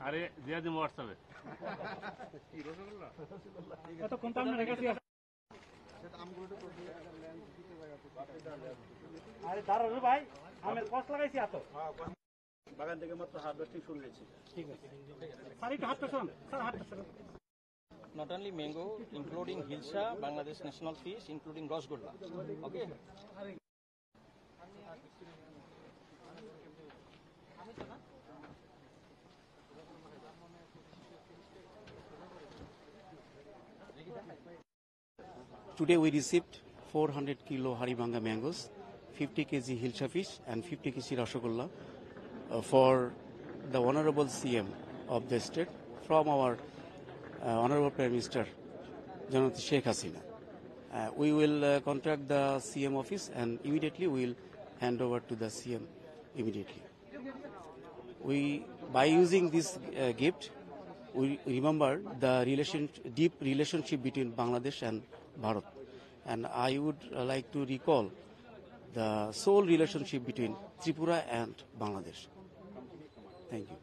আরে দিয়া দিম হোয়াটসঅ্যাপে এতক্ষণ তো আমরা রেখেছি। আরে দাঁড়ানো ভাই, আমের কষ্ট লাগাইছি এত বাগান থেকে মাত্র হারভেস্টিং শুরু হয়েছে। ঠিক আছে স্যার, একটু হাতটা সরান স্যার, হাতটা সরান। Not only mango, including hilsa, Bangladesh national fish, including rasgulla. Okay. Today we received 400 kilo Haribanga mangoes, 50 kg hilsa fish and 50 kg rasgulla for the Honorable CM of the state from our Honorable Prime Minister Janati Sheikh Hasina. We will contact the CM office and immediately we will hand over to the CM immediately. By using this gift, we remember the deep relationship between Bangladesh and Bharat. And I would like to recall the sole relationship between Tripura and Bangladesh. Thank you.